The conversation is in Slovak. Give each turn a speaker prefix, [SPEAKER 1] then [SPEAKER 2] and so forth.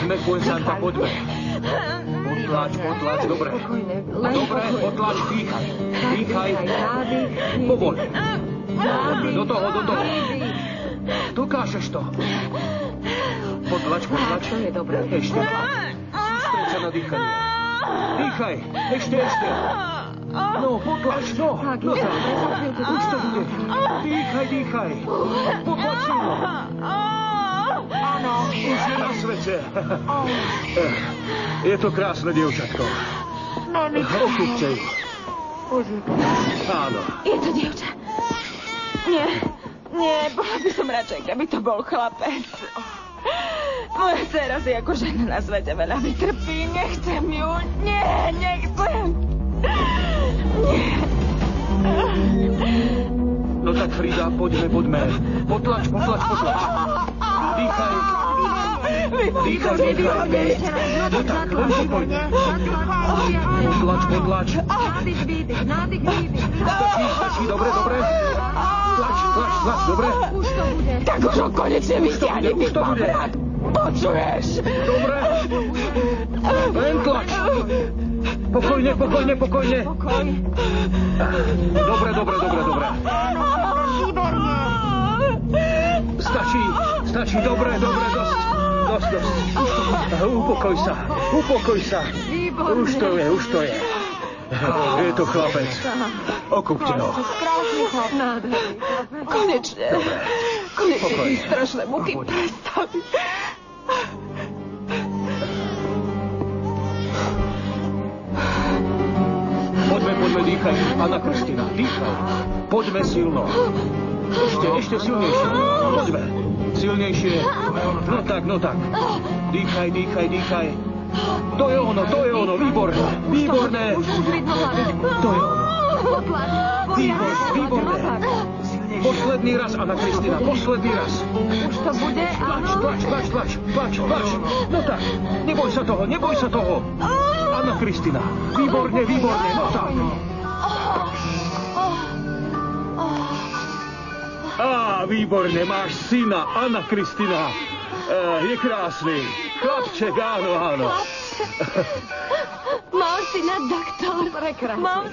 [SPEAKER 1] poďme, Santa, poďme. Potlač, dobre. Dobre, potlač, dýchaj. Dýchaj. Povol. Do toho. Dokážeš to. Potlač.
[SPEAKER 2] To je dobré.
[SPEAKER 1] Ešte. Sústreď sa na dýchanie. Dýchaj. Ešte. No, potlač, no.
[SPEAKER 2] Tak.
[SPEAKER 1] Už to bude. Dýchaj. Potlač silno.
[SPEAKER 2] Áno.
[SPEAKER 1] Už je na svete. Je to krásne dievčatko. Okúpte ju. Áno.
[SPEAKER 3] Je to dievča. Nie, bola by som radšej, keby to bol chlapec. Moja dcera si ako žena na svete veľa vytrpí. Nechcem ju. Nechcem. Nie.
[SPEAKER 1] No tak, Frida, poďme. Potlač. Dýchaj. No tak, len pokojne. Potlač.
[SPEAKER 2] Nádych, výdych.
[SPEAKER 1] Stačí, dobre. Tlač, dobre.
[SPEAKER 2] Už to bude.
[SPEAKER 3] Tak už ho konečne vystiahni, ty paprak. Počuješ?
[SPEAKER 1] Dobre. Len tlač. Pokojne. Dobre. Stačí, dobre, dosť. Upokoj sa. Už to je. Je to chlapec. Okúpte ho.
[SPEAKER 2] Krásny chlap.
[SPEAKER 3] Konečne.
[SPEAKER 1] Dobre.
[SPEAKER 3] Konečne tí strašné muky prestali.
[SPEAKER 1] Poďme, dýchaj. Anna Kristina, dýchaj. Poďme silno. Ešte silnejšie. Poďme. Silnejšie. No tak. Dýchaj. To je ono. Výborné.
[SPEAKER 2] Už vidno hlavičku.
[SPEAKER 1] To je ono. Výborné. Posledný raz, Anna Kristina, posledný raz.
[SPEAKER 2] Už to bude, áno?
[SPEAKER 1] Tlač. No tak, neboj sa toho. Anna Kristina, výborne, no tak. Výborne, máš syna, Anna Kristina. Je krásny. Chlapček, áno.
[SPEAKER 2] Mám syna, doktor.
[SPEAKER 3] Mám